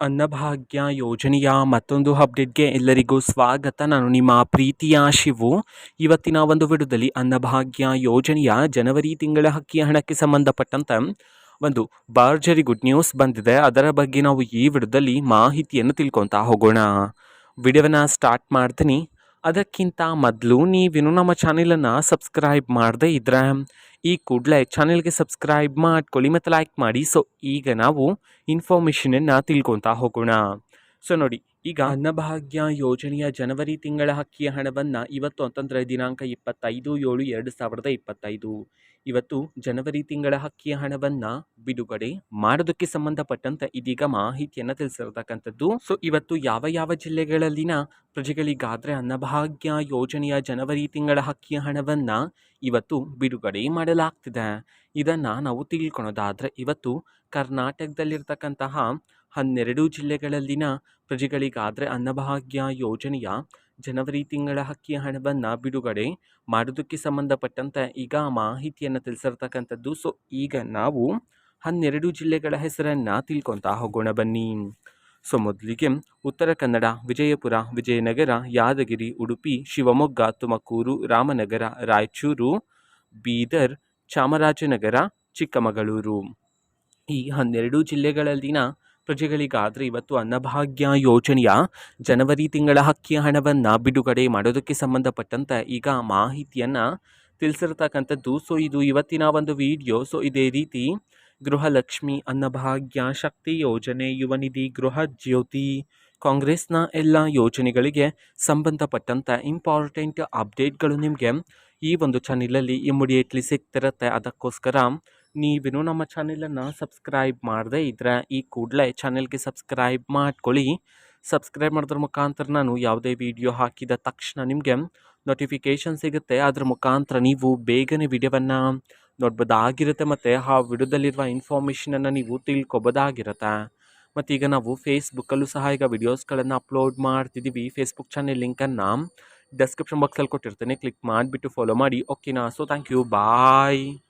ಅನ್ನಭಾಗ್ಯ ಯೋಜನೆಯ ಮತ್ತೊಂದು ಅಪ್ಡೇಟ್ಗೆ ಎಲ್ಲರಿಗೂ ಸ್ವಾಗತ. ನಾನು ನಿಮ್ಮ ಪ್ರೀತಿಯ ಶಿವು. ಇವತ್ತಿನ ಒಂದು ವಿಡಿಯೋದಲ್ಲಿ ಅನ್ನಭಾಗ್ಯ ಯೋಜನೆಯ ಜನವರಿ ತಿಂಗಳ ಅಕ್ಕಿ ಹಣಕ್ಕೆ ಸಂಬಂಧಪಟ್ಟಂತೆ ಒಂದು ಭರ್ಜರಿ ಗುಡ್ ನ್ಯೂಸ್ ಬಂದಿದೆ. ಅದರ ಬಗ್ಗೆ ನಾವು ಈ ವಿಡಿಯೋದಲ್ಲಿ ಮಾಹಿತಿಯನ್ನು ತಿಳ್ಕೊತಾ ಹೋಗೋಣ. ವಿಡಿಯೋನ ಸ್ಟಾರ್ಟ್ ಮಾಡ್ತೀನಿ. ಅದಕ್ಕಿಂತ ಮೊದಲು ನೀವಿನ್ನು ನಮ್ಮ ಚಾನೆಲನ್ನು ಸಬ್ಸ್ಕ್ರೈಬ್ ಮಾಡದೇ ಇದ್ರೆ ಈ ಕೂಡಲೇ ಚಾನೆಲ್ಗೆ ಸಬ್ಸ್ಕ್ರೈಬ್ ಮಾಡ್ಕೊಳ್ಳಿ ಮತ್ತು ಲೈಕ್ ಮಾಡಿ. ಸೊ ಈಗ ನಾವು ಇನ್ಫಾರ್ಮೇಷನನ್ನು ತಿಳ್ಕೊತಾ ಹೋಗೋಣ. ಸೊ ನೋಡಿ, ಈಗ ಅನ್ನಭಾಗ್ಯ ಯೋಜನೆಯ ಜನವರಿ ತಿಂಗಳ ಅಕ್ಕಿಯ ಹಣವನ್ನು ಇವತ್ತು ಅಂತಂದರೆ ದಿನಾಂಕ 25/7/2025 ಇವತ್ತು ಜನವರಿ ತಿಂಗಳ ಅಕ್ಕಿಯ ಹಣವನ್ನು ಬಿಡುಗಡೆ ಮಾಡೋದಕ್ಕೆ ಸಂಬಂಧಪಟ್ಟಂತೆ ಇದೀಗ ಮಾಹಿತಿಯನ್ನು ತಿಳಿಸಿರ್ತಕ್ಕಂಥದ್ದು. ಸೊ ಇವತ್ತು ಯಾವ ಯಾವ ಜಿಲ್ಲೆಗಳಲ್ಲಿನ ಪ್ರಜೆಗಳಿಗಾದರೆ ಅನ್ನಭಾಗ್ಯ ಯೋಜನೆಯ ಜನವರಿ ತಿಂಗಳ ಅಕ್ಕಿಯ ಹಣವನ್ನು ಇವತ್ತು ಬಿಡುಗಡೆ ಮಾಡಲಾಗ್ತಿದೆ. ಇದನ್ನು ನಾವು ತಿಳ್ಕೊಳೋದಾದರೆ ಇವತ್ತು ಕರ್ನಾಟಕದಲ್ಲಿರ್ತಕ್ಕಂತಹ 12 ಜಿಲ್ಲೆಗಳಲ್ಲಿನ ಪ್ರಜೆಗಳಿಗಾದರೆ ಅನ್ನಭಾಗ್ಯ ಯೋಜನೆಯ ಜನವರಿ ತಿಂಗಳ ಅಕ್ಕಿಯ ಹಣವನ್ನು ಬಿಡುಗಡೆ ಮಾಡೋದಕ್ಕೆ ಸಂಬಂಧಪಟ್ಟಂತೆ ಈಗ ಮಾಹಿತಿಯನ್ನು ತಿಳಿಸಿರ್ತಕ್ಕಂಥದ್ದು. ಸೊ ಈಗ ನಾವು 12 ಜಿಲ್ಲೆಗಳ ಹೆಸರನ್ನು ತಿಳ್ಕೊತಾ ಹೋಗೋಣ ಬನ್ನಿ. ಸೊ ಮೊದಲಿಗೆ ಉತ್ತರ ಕನ್ನಡ, ವಿಜಯಪುರ, ವಿಜಯನಗರ, ಯಾದಗಿರಿ, ಉಡುಪಿ, ಶಿವಮೊಗ್ಗ, ತುಮಕೂರು, ರಾಮನಗರ, ರಾಯಚೂರು, ಬೀದರ್, ಚಾಮರಾಜನಗರ, ಚಿಕ್ಕಮಗಳೂರು. ಈ 12 ಜಿಲ್ಲೆಗಳಲ್ಲಿನ ಪ್ರಜೆಗಳಿಗಾದರೆ ಇವತ್ತು ಅನ್ನಭಾಗ್ಯ ಯೋಜನೆಯ ಜನವರಿ ತಿಂಗಳ ಅಕ್ಕಿಯ ಹಣವನ್ನು ಬಿಡುಗಡೆ ಮಾಡೋದಕ್ಕೆ ಸಂಬಂಧಪಟ್ಟಂತೆ ಈಗ ಮಾಹಿತಿಯನ್ನು ತಿಳಿಸಿರ್ತಕ್ಕಂಥದ್ದು. ಸೊ ಇದು ಇವತ್ತಿನ ಒಂದು ವಿಡಿಯೋ. ಸೊ ಇದೇ ರೀತಿ ಗೃಹಲಕ್ಷ್ಮಿ, ಅನ್ನಭಾಗ್ಯ, ಶಕ್ತಿ ಯೋಜನೆ, ಯುವ ನಿಧಿ, ಗೃಹ ಜ್ಯೋತಿ, ಕಾಂಗ್ರೆಸ್ನ ಎಲ್ಲ ಯೋಜನೆಗಳಿಗೆ ಸಂಬಂಧಪಟ್ಟಂತೆ ಇಂಪಾರ್ಟೆಂಟ್ ಅಪ್ಡೇಟ್ಗಳು ನಿಮಗೆ ಈ ಒಂದು ಚಾನೆಲಲ್ಲಿ ಇಮಿಡಿಯೇಟ್ಲಿ ಸಿಗ್ತಿರುತ್ತೆ. ಅದಕ್ಕೋಸ್ಕರ ನೀವೇನು ನಮ್ಮ ಚಾನೆಲನ್ನು ಸಬ್ಸ್ಕ್ರೈಬ್ ಮಾಡದೇ ಇದ್ದರೆ ಈ ಕೂಡಲೇ ಚಾನೆಲ್ಗೆ ಸಬ್ಸ್ಕ್ರೈಬ್ ಮಾಡ್ಕೊಳ್ಳಿ. ಸಬ್ಸ್ಕ್ರೈಬ್ ಮಾಡೋದ್ರ ಮುಖಾಂತರ ನಾನು ಯಾವುದೇ ವಿಡಿಯೋ ಹಾಕಿದ ತಕ್ಷಣ ನಿಮಗೆ ನೋಟಿಫಿಕೇಷನ್ ಸಿಗುತ್ತೆ. ಅದರ ಮುಖಾಂತರ ನೀವು ಬೇಗನೆ ವಿಡಿಯೋವನ್ನು ನೋಡ್ಬೋದಾಗಿರುತ್ತೆ ಮತ್ತು ಆ ವಿಡಿಯೋದಲ್ಲಿರುವ ಇನ್ಫಾರ್ಮೇಷನನ್ನು ನೀವು ತಿಳ್ಕೊಬೋದಾಗಿರುತ್ತೆ. ಮತ್ತು ಈಗ ನಾವು ಫೇಸ್ಬುಕ್ಕಲ್ಲೂ ಸಹ ಈಗ ವಿಡಿಯೋಸ್ಗಳನ್ನು ಅಪ್ಲೋಡ್ ಮಾಡ್ತಿದ್ದೀವಿ. ಫೇಸ್ಬುಕ್ ಚಾನೆಲ್ ಲಿಂಕನ್ನು ಡಿಸ್ಕ್ರಿಪ್ಷನ್ ಬಾಕ್ಸಲ್ಲಿ ಕೊಟ್ಟಿರ್ತೇನೆ, ಕ್ಲಿಕ್ ಮಾಡಿಬಿಟ್ಟು ಫಾಲೋ ಮಾಡಿ. ಓಕೆನಾ? So thank you, bye.